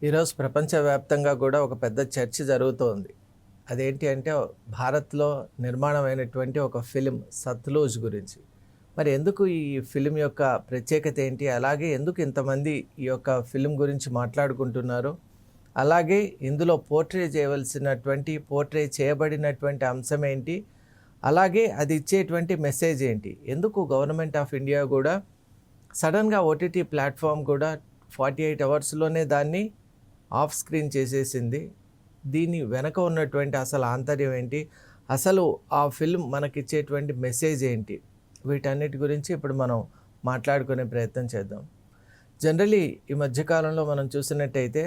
ఈరోజు ప్రపంచవ్యాప్తంగా కూడా ఒక పెద్ద చర్చ జరుగుతోంది. అదేంటి అంటే భారత్‌లో నిర్మాణమైనటువంటి ఒక ఫిల్మ్ 'సత్లూజ్' గురించి. మరి ఎందుకు ఈ ఫిల్మ్ యొక్క ప్రత్యేకత ఏంటి? అలాగే ఎందుకు ఇంతమంది ఈ యొక్క ఫిల్మ్ గురించి మాట్లాడుకుంటున్నారు? అలాగే ఇందులో పోర్ట్రే చేయబడినటువంటి అంశం ఏంటి? అలాగే అది ఇచ్చేటువంటి మెసేజ్ ఏంటి? ఎందుకు గవర్నమెంట్ ఆఫ్ ఇండియా కూడా సడన్‌గా ఓటీటీ ప్లాట్‌ఫార్మ్ కూడా 48 అవర్స్‌లోనే దాన్ని ఆఫ్ స్క్రీన్ చేసేసింది. దీని వెనక ఉన్నటువంటి అసలు ఆంతర్యం ఏంటి? అసలు ఆ ఫిల్మ్ మనకిచ్చేటువంటి మెసేజ్ ఏంటి? వీటన్నిటి గురించి ఇప్పుడు మనం మాట్లాడుకునే ప్రయత్నం చేద్దాం. జనరల్లీ ఈ మధ్యకాలంలో మనం చూసినట్టయితే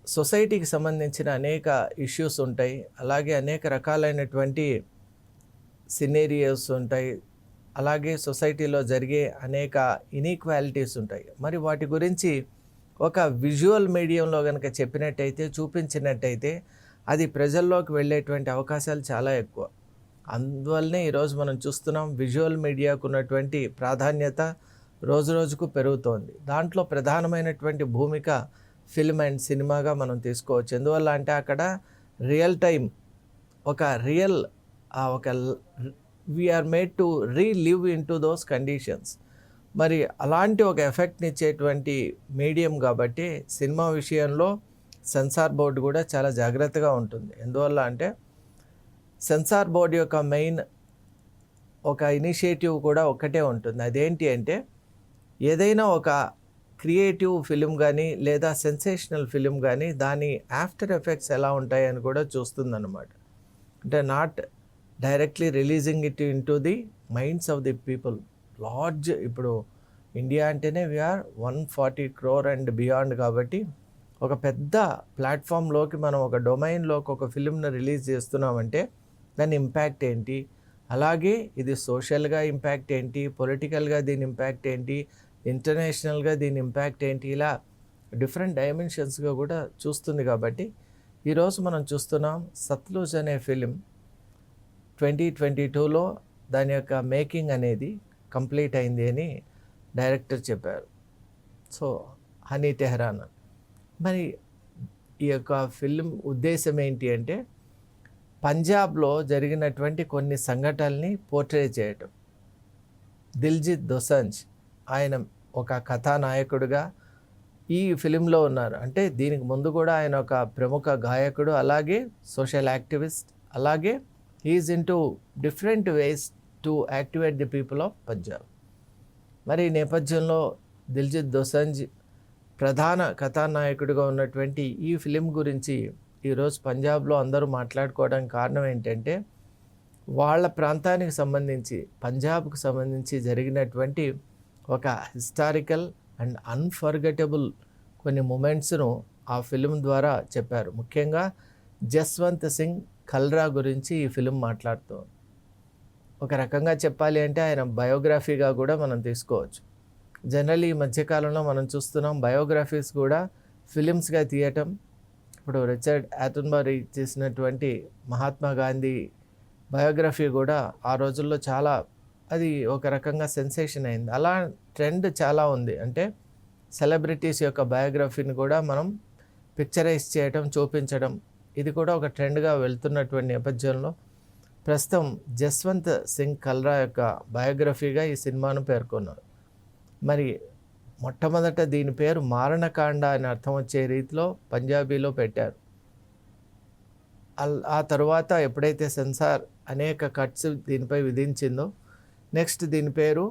సొసైటీకి సంబంధించిన అనేక ఇష్యూస్ ఉంటాయి. అలాగే అనేక రకాలైనటువంటి సినేరియోస్ ఉంటాయి. అలాగే సొసైటీలో జరిగే అనేక ఇనీక్వాలిటీస్ ఉంటాయి. మరి వాటి గురించి ఒక విజువల్ మీడియంలో గనక చెప్పినట్టయితే, చూపించినట్టయితే అది ప్రజల్లోకి వెళ్ళేటువంటి అవకాశాలు చాలా ఎక్కువ. అందువల్లనే ఈరోజు మనం చూస్తున్నాం విజువల్ మీడియాకు ఉన్నటువంటి ప్రాధాన్యత రోజురోజుకు పెరుగుతోంది. దాంట్లో ప్రధానమైనటువంటి భూమిక ఫిల్మ్ అండ్ సినిమాగా మనం తీసుకోవచ్చు. ఎందువల్ల అంటే అక్కడ రియల్ టైమ్ ఒక రియల్ ఒక we are made to relive into those conditions. మరి అలాంటి ఒక ఎఫెక్ట్ని ఇచ్చేటువంటి మీడియం కాబట్టి సినిమా విషయంలో సెన్సార్ బోర్డు కూడా చాలా జాగ్రత్తగా ఉంటుంది. ఎందువల్ల అంటే సెన్సార్ బోర్డు యొక్క మెయిన్ ఒక ఇనిషియేటివ్ కూడా ఒక్కటే ఉంటుంది. అదేంటి అంటే ఏదైనా ఒక క్రియేటివ్ ఫిలిం కానీ లేదా సెన్సేషనల్ ఫిలిం కానీ దాని ఆఫ్టర్ ఎఫెక్ట్స్ ఎలా ఉంటాయని కూడా చూస్తుందన్నమాట. అంటే not directly releasing it into the minds of the people. Large ఇప్పుడు ఇండియా అంటేనే వీఆర్ 140 crore అండ్ బియాండ్ కాబట్టి ఒక పెద్ద ప్లాట్ఫామ్లోకి మనం ఒక డొమైన్లోకి ఒక ఫిలింను రిలీజ్ చేస్తున్నామంటే దాని ఇంపాక్ట్ ఏంటి, అలాగే ఇది సోషల్గా ఇంపాక్ట్ ఏంటి, పొలిటికల్గా దీని ఇంపాక్ట్ ఏంటి, ఇంటర్నేషనల్గా దీని ఇంపాక్ట్ ఏంటి, ఇలా డిఫరెంట్ డైమెన్షన్స్గా కూడా చూస్తుంది. కాబట్టి ఈరోజు మనం చూస్తున్నాం సత్లూజ్ అనే ఫిలిం 2022లో దాని యొక్క మేకింగ్ అనేది కంప్లీట్ అయింది అని డైరెక్టర్ చెప్పారు. So honey Tehran. మరి ఈ యొక్క ఫిల్మ్ ఉద్దేశం ఏంటి అంటే పంజాబ్లో జరిగినటువంటి కొన్ని సంఘటనల్ని పోర్ట్రే చేయటం. దిల్జిత్ దోసంజ్ ఆయన ఒక కథానాయకుడిగా ఈ ఫిలింలో ఉన్నారు. అంటే దీనికి ముందు కూడా ఆయన ఒక ప్రముఖ గాయకుడు, అలాగే సోషల్ యాక్టివిస్ట్, అలాగే he is into different ways to activate the people of Punjab. మరి ఈ నేపథ్యంలో దిల్జిత్ దోసంజ్ ప్రధాన కథానాయకుడిగా ఉన్నటువంటి ఈ ఫిలిం గురించి ఈరోజు పంజాబ్లో అందరూ మాట్లాడుకోవడానికి కారణం ఏంటంటే వాళ్ళ ప్రాంతానికి సంబంధించి పంజాబ్కు సంబంధించి జరిగినటువంటి ఒక హిస్టారికల్ అండ్ అన్ఫర్గెటబుల్ కొన్ని మూమెంట్స్ను ఆ ఫిలిం ద్వారా చెప్పారు. ముఖ్యంగా జస్వంత్ సింగ్ ఖల్రా గురించి ఈ ఫిలిం మాట్లాడుతోంది. ఒక రకంగా చెప్పాలి అంటే ఆయన బయోగ్రఫీగా కూడా మనం తీసుకోవచ్చు. జనరల్లీ ఈ మధ్యకాలంలో మనం చూస్తున్నాం బయోగ్రఫీస్ కూడా ఫిలిమ్స్గా తీయటం. ఇప్పుడు రిచర్డ్ అటన్బరీ చేసినటువంటి మహాత్మా గాంధీ బయోగ్రఫీ కూడా ఆ రోజుల్లో చాలా అది ఒక రకంగా సెన్సేషన్ అయింది. అలా ట్రెండ్ చాలా ఉంది. అంటే సెలబ్రిటీస్ యొక్క బయోగ్రఫీని కూడా మనం పిక్చరైజ్ చేయటం, చూపించడం, ఇది కూడా ఒక ట్రెండ్గా వెళ్తున్నటువంటి నేపథ్యంలో ప్రస్తుతం జస్వంత్ సింగ్ ఖల్రా యొక్క బయోగ్రఫీగా ఈ సినిమాను పేర్కొన్నారు. మరి మొట్టమొదట దీని పేరు మారణకాండ అని అర్థం వచ్చే రీతిలో పంజాబీలో పెట్టారు. ఆ తర్వాత ఎప్పుడైతే సెన్సార్ అనేక కట్స్ దీనిపై విధించిందో నెక్స్ట్ దీని పేరు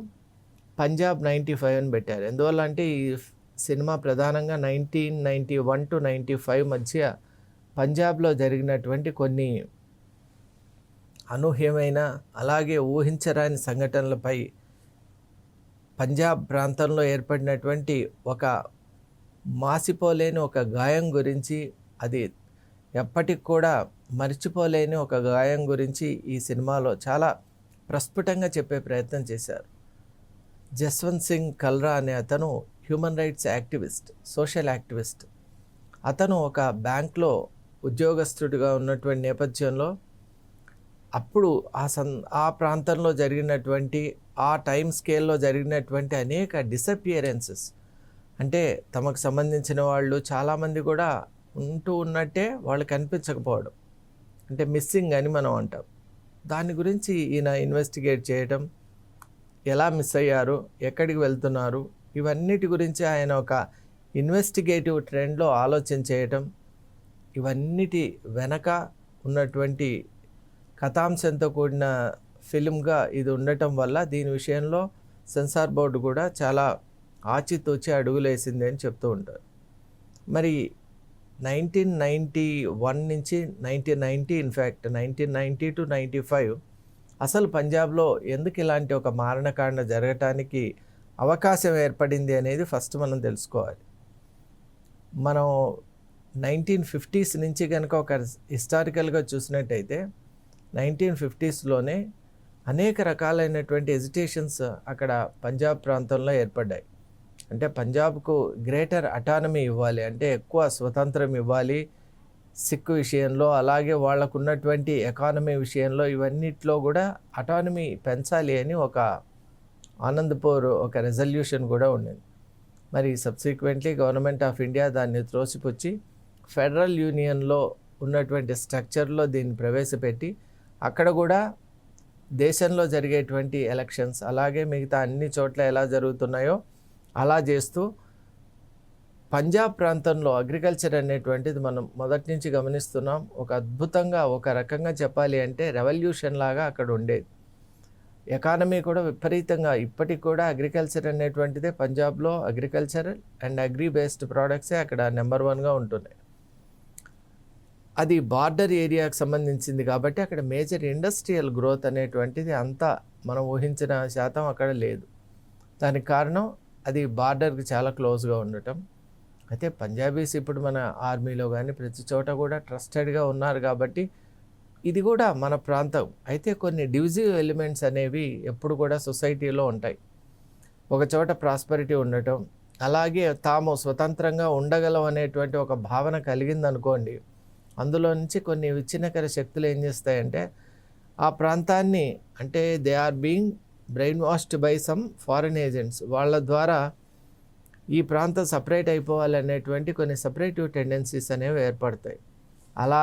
పంజాబ్ 95 అని పెట్టారు. ఎందువల్ల అంటే ఈ సినిమా ప్రధానంగా 1991 to 95 మధ్య పంజాబ్లో జరిగినటువంటి కొన్ని అనూహ్యమైన అలాగే ఊహించరాని సంఘటనలపై పంజాబ్ ప్రాంతంలో ఏర్పడినటువంటి ఒక మాసిపోలేని ఒక గాయం గురించి, అది ఎప్పటికి కూడా మర్చిపోలేని ఒక గాయం గురించి ఈ సినిమాలో చాలా ప్రస్ఫుటంగా చెప్పే ప్రయత్నం చేశారు. జస్వంత్ సింగ్ ఖల్రా అనే అతను human rights activist, social activist. అతను ఒక బ్యాంక్లో ఉద్యోగస్తుడిగా ఉన్నటువంటి నేపథ్యంలో అప్పుడు ఆ ప్రాంతంలో జరిగినటువంటి ఆ టైం స్కేల్లో జరిగినటువంటి అనేక డిసపియరెన్సెస్, అంటే తమకు సంబంధించిన వాళ్ళు చాలామంది కూడా ఉన్నట్టే వాళ్ళు కనిపించకపోవడం, అంటే మిస్సింగ్ అని మనం అంటాం. దాని గురించి ఈయన ఇన్వెస్టిగేట్ చేయటం, ఎలా మిస్ అయ్యారు, ఎక్కడికి వెళ్తున్నారు, ఇవన్నిటి గురించి ఆయన ఒక ఇన్వెస్టిగేటివ్ ట్రెండ్లో ఆలోచన చేయటం, ఇవన్నిటి వెనక ఉన్నటువంటి కథాంశంతో కూడిన ఫిల్మ్గా ఇది ఉండటం వల్ల దీని విషయంలో సెన్సార్ బోర్డు కూడా చాలా ఆచితూచి అడుగులేసింది అని చెప్తూ ఉంటారు. మరి 1991 నుంచి 1990, ఇన్ఫ్యాక్ట్ 1990 to 95 అసలు పంజాబ్లో ఎందుకు ఇలాంటి ఒక మారణకాండ జరగటానికి అవకాశం ఏర్పడింది అనేది ఫస్ట్ మనం తెలుసుకోవాలి. మనం 1950s నుంచి కనుక ఒక హిస్టారికల్గా చూసినట్టయితే 1950sలోనే అనేక రకాలైనటువంటి ఎజిటేషన్స్ అక్కడ పంజాబ్ ప్రాంతంలో ఏర్పడ్డాయి. అంటే పంజాబ్కు గ్రేటర్ అటానమీ ఇవ్వాలి, అంటే ఎక్కువ స్వతంత్రం ఇవ్వాలి సిక్ విషయంలో, అలాగే వాళ్ళకు ఉన్నటువంటి ఎకానమీ విషయంలో, ఇవన్నిట్లో కూడా అటానమీ పెంచాలి అని ఒక ఆనందపూర్ ఒక రెజల్యూషన్ కూడా ఉండింది. మరి సబ్సిక్వెంట్లీ గవర్నమెంట్ ఆఫ్ ఇండియా దాన్ని త్రోసిపుచ్చి ఫెడరల్ యూనియన్లో ఉన్నటువంటి స్ట్రక్చర్లో దీన్ని ప్రవేశపెట్టి అక్కడ కూడా దేశంలో జరిగేటువంటి ఎలక్షన్స్ అలాగే మిగతా అన్ని చోట్ల ఎలా జరుగుతున్నాయో అలా చేస్తూ పంజాబ్ ప్రాంతంలో అగ్రికల్చర్ అనేటువంటిది మనం మొదటి నుంచి గమనిస్తున్నాం. ఒక అద్భుతంగా, ఒక రకంగా చెప్పాలి అంటే రెవల్యూషన్ లాగా అక్కడ ఉండేది. ఎకానమీ కూడా విపరీతంగా ఇప్పటికి కూడా అగ్రికల్చర్ అనేటువంటిదే పంజాబ్లో అగ్రికల్చర్ అండ్ అగ్రి బేస్డ్ ప్రోడక్ట్సే అక్కడ నెంబర్ 1గా ఉంటున్నాయి. అది బార్డర్ ఏరియాకి సంబంధించింది కాబట్టి అక్కడ మేజర్ ఇండస్ట్రియల్ గ్రోత్ అనేటువంటిది అంతా మనం ఊహించిన శాతం అక్కడ లేదు. దానికి కారణం అది బార్డర్కి చాలా క్లోజ్గా ఉండటం. అయితే పంజాబీస్ ఇప్పుడు మన ఆర్మీలో కానీ ప్రతి చోట కూడా ట్రస్టెడ్గా ఉన్నారు కాబట్టి ఇది కూడా మన ప్రాంతం. అయితే కొన్ని డివిజివ్ ఎలిమెంట్స్ అనేవి ఎప్పుడు కూడా సొసైటీలో ఉంటాయి. ఒక చోట ప్రాస్పరిటీ ఉండటం, అలాగే తాము స్వతంత్రంగా ఉండగలం అనేటువంటి ఒక భావన కలిగిందనుకోండి, అందులో నుంచి కొన్ని విచ్ఛిన్నకర శక్తులు ఏం చేస్తాయంటే ఆ ప్రాంతాన్ని, అంటే they are being brainwashed by some foreign agents, వాళ్ళ ద్వారా ఈ ప్రాంతం సపరేట్ అయిపోవాలనేటువంటి కొన్ని సపరేటివ్ టెండెన్సీస్ అనేవి ఏర్పడతాయి. అలా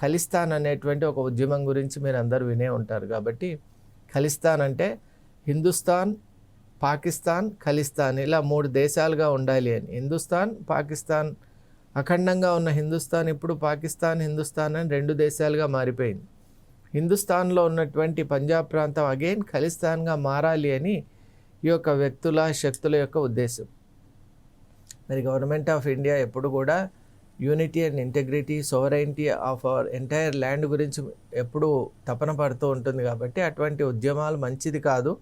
ఖలిస్తాన్ అనేటువంటి ఒక ఉద్యమం గురించి మీరు అందరూ వినే ఉంటారు. కాబట్టి ఖలిస్తాన్ అంటే హిందుస్థాన్, పాకిస్తాన్, ఖలిస్తాన్ ఇలా 3 దేశాలుగా ఉండాలి అని. హిందుస్థాన్, పాకిస్తాన్, అఖండంగా ఉన్న హిందుస్థాన్ ఇప్పుడు పాకిస్తాన్, హిందుస్థాన్ అని 2 దేశాలుగా మారిపోయింది. హిందుస్థాన్లో ఉన్నటువంటి పంజాబ్ ప్రాంతం అగైన్ ఖలిస్తాన్గా మారాలి అని ఈ యొక్క వ్యక్తుల, శక్తుల యొక్క ఉద్దేశం. మరి గవర్నమెంట్ ఆఫ్ ఇండియా ఎప్పుడు కూడా unity and integrity, sovereignty of our entire land గురించి ఎప్పుడూ తపన పడుతూ ఉంటుంది. కాబట్టి అటువంటి ఉద్యమాలు మంచిది కాదు.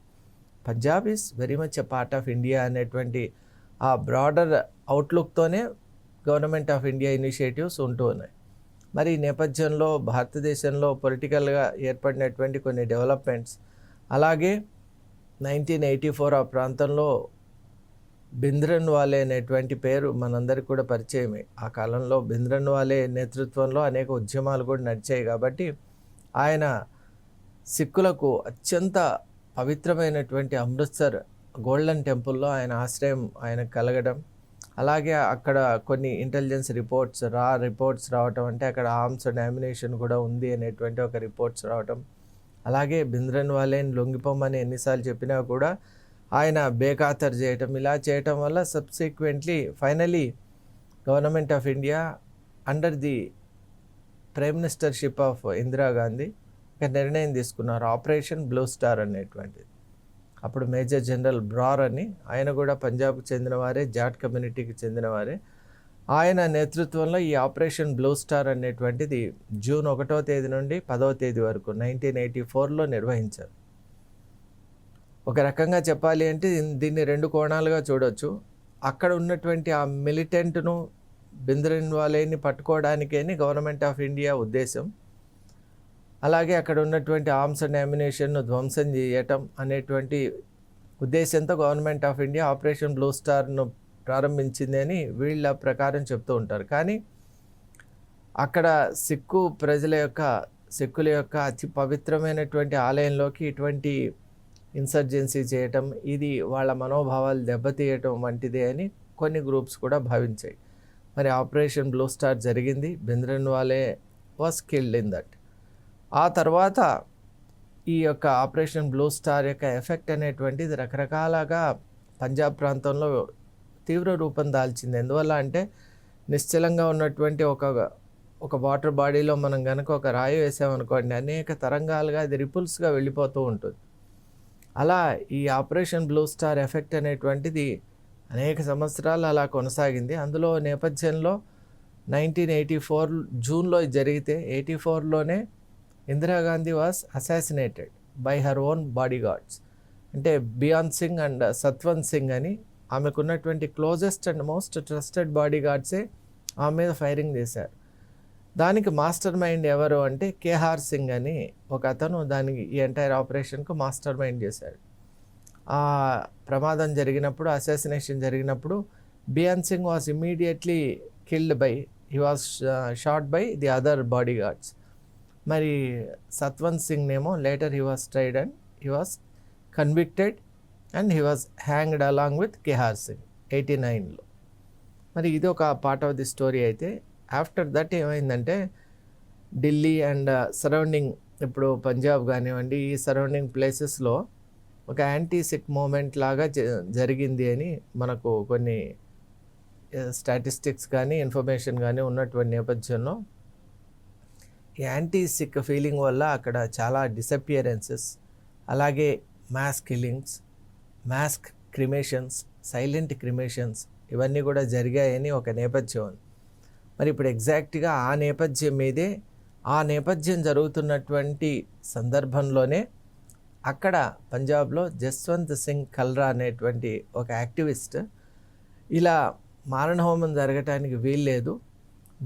Punjab is very much a part of India అనేటువంటి ఆ బ్రాడర్ అవుట్లుక్తోనే గవర్నమెంట్ ఆఫ్ ఇండియా ఇనిషియేటివ్స్ ఉంటూ ఉన్నాయి. మరి ఈ నేపథ్యంలో భారతదేశంలో పొలిటికల్గా ఏర్పడినటువంటి కొన్ని డెవలప్మెంట్స్, అలాగే 1984 ఆ ప్రాంతంలో భింద్రన్వాలే అనేటువంటి పేరు మనందరికీ కూడా పరిచయమే. ఆ కాలంలో భింద్రన్వాలే నేతృత్వంలో అనేక ఉద్యమాలు కూడా నడిచాయి. కాబట్టి ఆయన సిక్కులకు అత్యంత పవిత్రమైనటువంటి అమృత్సర్ గోల్డెన్ టెంపుల్లో ఆయన ఆశ్రయం ఆయనకు కలగడం, అలాగే అక్కడ కొన్ని ఇంటెలిజెన్స్ రిపోర్ట్స్ రావటం, అంటే అక్కడ ఆర్మ్స్ అండ్ అమ్యునిషన్ కూడా ఉంది అనేటువంటి ఒక రిపోర్ట్స్ రావటం, అలాగే భింద్రన్వాలేని లొంగిపోమని ఎన్నిసార్లు చెప్పినా కూడా ఆయన బేఖాతరు చేయటం, ఇలా చేయటం వల్ల subsequently finally government of India under the prime ministership of Indira Gandhi ఒక నిర్ణయం తీసుకున్నారు, ఆపరేషన్ బ్లూ స్టార్ అనేటువంటిది. అప్పుడు మేజర్ జనరల్ బ్రార్ అని, ఆయన కూడా పంజాబ్కి చెందినవారే, జాట్ కమ్యూనిటీకి చెందినవారే. ఆయన నేతృత్వంలో ఈ ఆపరేషన్ బ్లూ స్టార్ అనేటువంటిది జూన్ 1వ తేదీ నుండి 10వ తేదీ వరకు 1984లో నిర్వహించారు. ఒక రకంగా చెప్పాలి అంటే దీన్ని 2 కోణాలుగా చూడొచ్చు. అక్కడ ఉన్నటువంటి ఆ మిలిటెంట్ను, భింద్రన్వాలేని పట్టుకోవడానికేని గవర్నమెంట్ ఆఫ్ ఇండియా ఉద్దేశం, అలాగే అక్కడ ఉన్నటువంటి ఆర్మ్స్ అండ్ అమ్యునిషన్ను ధ్వంసం చేయటం అనేటువంటి ఉద్దేశంతో government of India operation blue స్టార్ను ప్రారంభించింది అని వీళ్ళ ప్రకారం చెప్తూ ఉంటారు. కానీ అక్కడ సిక్కుల యొక్క అతి పవిత్రమైనటువంటి ఆలయంలోకి ఇటువంటి ఇన్సర్జెన్సీ చేయటం, ఇది వాళ్ళ మనోభావాలు దెబ్బతీయటం వంటిదే అని కొన్ని గ్రూప్స్ కూడా భావించాయి. మరి ఆపరేషన్ బ్లూ స్టార్ జరిగింది, భింద్రన్వాలే వాస్ కిల్డ్ ఇన్ దట్. ఆ తర్వాత ఈ యొక్క ఆపరేషన్ బ్లూ స్టార్ యొక్క ఎఫెక్ట్ అనేటువంటిది రకరకాలుగా పంజాబ్ ప్రాంతంలో తీవ్ర రూపం దాల్చింది. ఎందువల్ల అంటే నిశ్చలంగా ఉన్నటువంటి ఒక వాటర్ బాడీలో మనం కనుక ఒక రాయి వేసామనుకోండి, అనేక తరంగాలుగా అది రిపుల్స్గా వెళ్ళిపోతూ ఉంటుంది. అలా ఈ ఆపరేషన్ బ్లూ స్టార్ ఎఫెక్ట్ అనేటువంటిది అనేక సంవత్సరాలు అలా కొనసాగింది. అందులో నేపథ్యంలో 1984 జూన్లో ఇది జరిగితే 84లోనే Indira Gandhi was assassinated by her own bodyguards. అంటే బియాన్ సింగ్ అండ్ సత్వంత్ సింగ్ అని ఆమెకున్నటువంటి క్లోజెస్ట్ అండ్ మోస్ట్ ట్రస్టెడ్ బాడీగార్డ్సే ఆమె మీద ఫైరింగ్ చేశారు. దానికి మాస్టర్ మైండ్ ఎవరు అంటే కేహార్ సింగ్ అని ఒక అతను దానికి ఈ ఎంటైర్ ఆపరేషన్కు మాస్టర్ మైండ్ చేశాడు. ఆ ప్రమాదం జరిగినప్పుడు, అసాసినేషన్ జరిగినప్పుడు Beant Singh was immediately killed by he was shot by the other bodyguards. మరి సత్వంత్ సింగ్ ఏమో later he was tried and he was convicted and he was hanged along with Kehar Singh 89లో. మరి ఇది ఒక పార్ట్ ఆఫ్ ది స్టోరీ. అయితే ఆఫ్టర్ దట్ ఏమైందంటే Delhi and surrounding, ఇప్పుడు పంజాబ్ కానివ్వండి, ఈ సరౌండింగ్ ప్లేసెస్లో ఒక యాంటీ సిక్ మూమెంట్ లాగా జరిగింది అని మనకు కొన్ని స్టాటిస్టిక్స్ కానీ ఇన్ఫర్మేషన్ కానీ ఉన్నటువంటి నేపథ్యంలో ఈ యాంటీ సిక్ ఫీలింగ్ వల్ల అక్కడ చాలా డిసపియరెన్సెస్, అలాగే మాస్ కిల్లింగ్స్, మాస్ క్రిమేషన్స్, సైలెంట్ క్రిమేషన్స్ ఇవన్నీ కూడా జరిగాయని ఒక నేపథ్యం ఉంది. మరి ఇప్పుడు ఎగ్జాక్ట్గా ఆ నేపథ్యం మీదే, ఆ నేపథ్యం జరుగుతున్నటువంటి సందర్భంలోనే అక్కడ పంజాబ్లో జస్వంత్ సింగ్ కల్రా అనేటువంటి ఒక యాక్టివిస్ట్ ఇలా మారణహోమం జరగటానికి వీల్లేదు,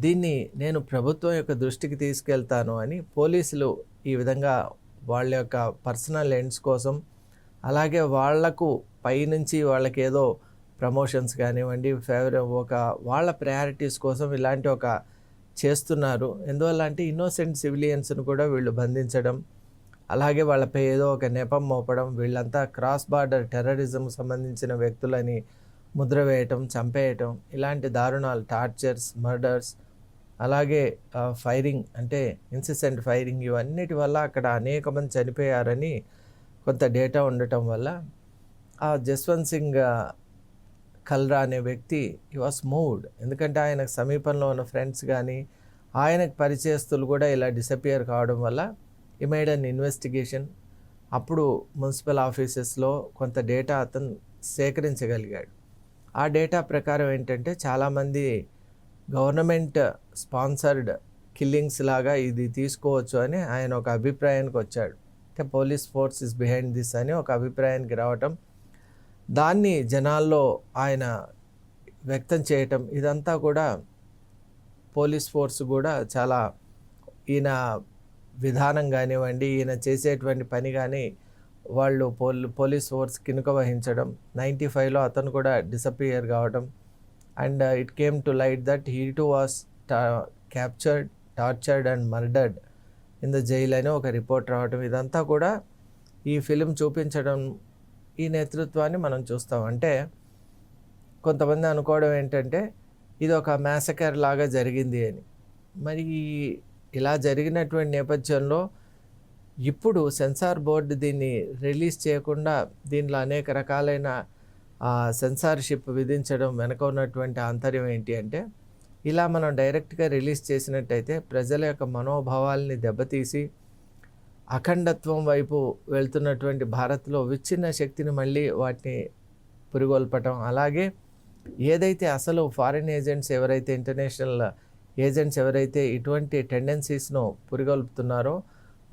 దీన్ని నేను ప్రభుత్వం యొక్క దృష్టికి తీసుకెళ్తాను అని పోలీసులు ఈ విధంగా వాళ్ళ యొక్క పర్సనల్ ఎండ్స్ కోసం, అలాగే వాళ్లకు పైనుంచి వాళ్ళకి ఏదో ప్రమోషన్స్ కానివ్వండి, వాళ్ళ ప్రయారిటీస్ కోసం ఇలాంటి ఒక చేస్తున్నారు. ఎందువల్ల అంటే ఇన్నోసెంట్ సివిలియన్స్ను కూడా వీళ్ళు బంధించడం, అలాగే వాళ్ళపై ఏదో ఒక నెపం మోపడం, వీళ్ళంతా క్రాస్ బార్డర్ టెర్రరిజం సంబంధించిన వ్యక్తులని ముద్ర వేయటం, చంపేయటం, ఇలాంటి దారుణాలు, టార్చర్స్, మర్డర్స్, అలాగే ఫైరింగ్ అంటే ఇన్సిసెంట్ ఫైరింగ్, ఇవన్నిటి వల్ల అక్కడ అనేక మంది చనిపోయారని కొంత డేటా ఉండటం వల్ల ఆ జస్వంత్ సింగ్ కల్రా అనే వ్యక్తి ఈ వాస్ మూవ్డ్. ఎందుకంటే ఆయనకు సమీపంలో ఉన్న ఫ్రెండ్స్ కానీ ఆయనకు పరిచయస్తులు కూడా ఇలా డిసపియర్ కావడం వల్ల ఈ మేడ్ అన్ ఇన్వెస్టిగేషన్. అప్పుడు మున్సిపల్ ఆఫీసెస్లో కొంత డేటా అతను సేకరించగలిగాడు. ఆ డేటా ప్రకారం ఏంటంటే చాలామంది గవర్నమెంట్ స్పాన్సర్డ్ కిల్లింగ్స్ లాగా ఇది తీసుకోవచ్చు అని ఆయన ఒక అభిప్రాయానికి వచ్చాడు. అంటే police force is behind this అని ఒక అభిప్రాయానికి రావటం, దాన్ని జనాల్లో ఆయన వ్యక్తం చేయటం, ఇదంతా కూడా పోలీస్ ఫోర్స్ కూడా చాలా ఈయన విధానం కానివ్వండి, ఈయన చేసేటువంటి పని కానీ వాళ్ళు పోలీస్ ఫోర్స్ కినుక వహించడం, 95లో అతను కూడా డిసపియర్ కావడం, and it came to light that he to was captured, tortured and murdered in the jail అని ఒక రిపోర్ట్ రావడం, ఇదంతా కూడా ఈ ఫిలిం చూపించడం, ఈ నేతృత్వాన్ని మనం చూస్తాం. అంటే కొంతమంది అనుకోవడం ఏంటంటే ఇది ఒక మ్యాసకర్ లాగా జరిగింది అని. మరి ఇలా జరిగినటువంటి నేపథ్యంలో ఇప్పుడు సెన్సార్ బోర్డు దీన్ని రిలీజ్ చేయకుండా దీనిలో అనేక రకాలైన సెన్సార్షిప్ విధించడం వెనక ఉన్నటువంటి ఆంతర్యం ఏంటి అంటే, ఇలా మనం డైరెక్ట్గా రిలీజ్ చేసినట్టయితే ప్రజల యొక్క మనోభావాల్ని దెబ్బతీసి అఖండత్వం వైపు వెళ్తున్నటువంటి భారత్లో విచ్ఛిన్న శక్తిని మళ్ళీ వాటిని పురిగొల్పటం, అలాగే ఏదైతే అసలు ఫారిన్ ఏజెంట్స్ ఎవరైతే, ఇంటర్నేషనల్ ఏజెంట్స్ ఎవరైతే ఇటువంటి టెండెన్సీస్ను పురిగొల్పుతున్నారో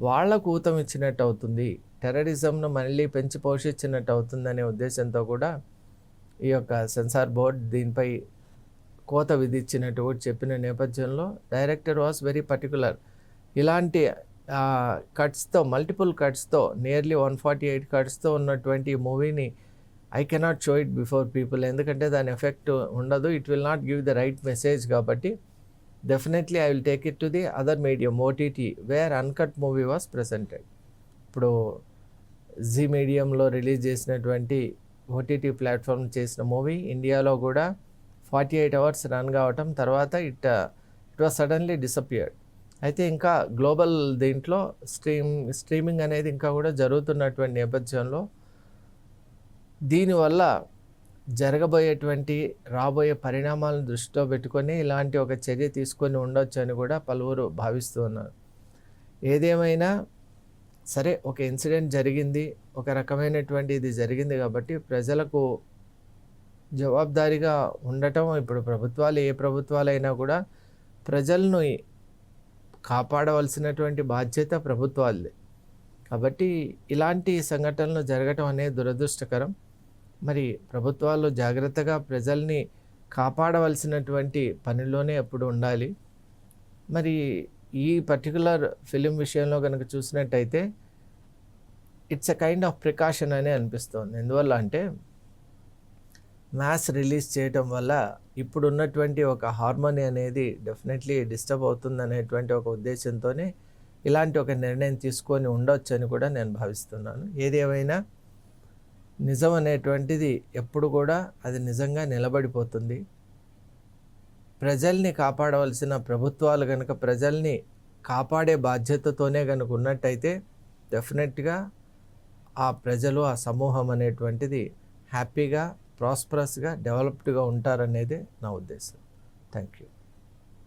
వాళ్లకు ఊతం ఇచ్చినట్టు అవుతుంది, టెర్రరిజంను మళ్ళీ పెంచి పోషించినట్టు అవుతుందనే ఉద్దేశంతో కూడా ఈ యొక్క సెన్సార్ బోర్డ్ దీనిపై కోత విధించినట్టు కూడా చెప్పిన నేపథ్యంలో డైరెక్టర్ వాస్ వెరీ పర్టికులర్. ఇలాంటి కట్స్తో, మల్టిపుల్ కట్స్తో, నియర్లీ 148 కట్స్తో ఉన్నటువంటి ఈ మూవీని I cannot show it before people, ఎందుకంటే దాని ఎఫెక్ట్ ఉండదు, it will not give the right message. కాబట్టి definitely I will take it to the other medium OTT where uncut movie was presented. ఇప్పుడు జీ మీడియంలో రిలీజ్ చేసినటువంటి ఓటీటీ ప్లాట్ఫామ్ చేసిన movie ఇండియాలో కూడా 48 అవర్స్ రన్ కావటం, తర్వాత ఇట్ వాజ్ సడన్లీ డిసపియర్డ్. అయితే ఇంకా గ్లోబల్ దీంట్లో స్ట్రీమింగ్ అనేది ఇంకా కూడా జరుగుతున్నటువంటి నేపథ్యంలో దీనివల్ల జరగబోయేటువంటి రాబోయే పరిణామాలను దృష్టిలో పెట్టుకొని ఇలాంటి ఒక చర్య తీసుకొని ఉండొచ్చు అని కూడా పలువురు భావిస్తూ ఉన్నారు. ఏదేమైనా సరే, ఒక ఇన్సిడెంట్ జరిగింది, ఒక రకమైనటువంటి ఇది జరిగింది కాబట్టి ప్రజలకు జవాబుదారీగా ఉండటం, ఇప్పుడు ప్రభుత్వాలు ఏ ప్రభుత్వాలైనా కూడా ప్రజలను కాపాడవలసినటువంటి బాధ్యత ప్రభుత్వాలదే. కాబట్టి ఇలాంటి సంఘటనలు జరగటం అనేది దురదృష్టకరం. మరి ప్రభుత్వాలు జాగ్రత్తగా ప్రజల్ని కాపాడవలసినటువంటి పనిలోనే ఎప్పుడు ఉండాలి. మరి ఈ పర్టికులర్ ఫిలిం విషయంలో కనుక చూసినట్టయితే it's a kind of precaution అనే అనిపిస్తుంది. ఎందువల్ల అంటే మ్యాస్ రిలీజ్ చేయటం వల్ల ఇప్పుడు ఉన్నటువంటి ఒక హార్మోనీ అనేది డెఫినెట్లీ డిస్టర్బ్ అవుతుంది అనేటువంటి ఒక ఉద్దేశంతోనే ఇలాంటి ఒక నిర్ణయం తీసుకొని ఉండొచ్చు అని కూడా నేను భావిస్తున్నాను. ఏది ఏమైనా నిజం అనేటువంటిది ఎప్పుడు కూడా అది నిజంగా నిలబడిపోతుంది. ప్రజల్ని కాపాడవలసిన ప్రభుత్వాలు కనుక ప్రజల్ని కాపాడే బాధ్యతతోనే కనుక ఉన్నట్టయితే డెఫినెట్గా ఆ ప్రజలు, ఆ సమూహం అనేటువంటిది హ్యాపీగా, ప్రాస్పరస్గా, డెవలప్డ్గా ఉంటారనేదే నా ఉద్దేశం. Thank you.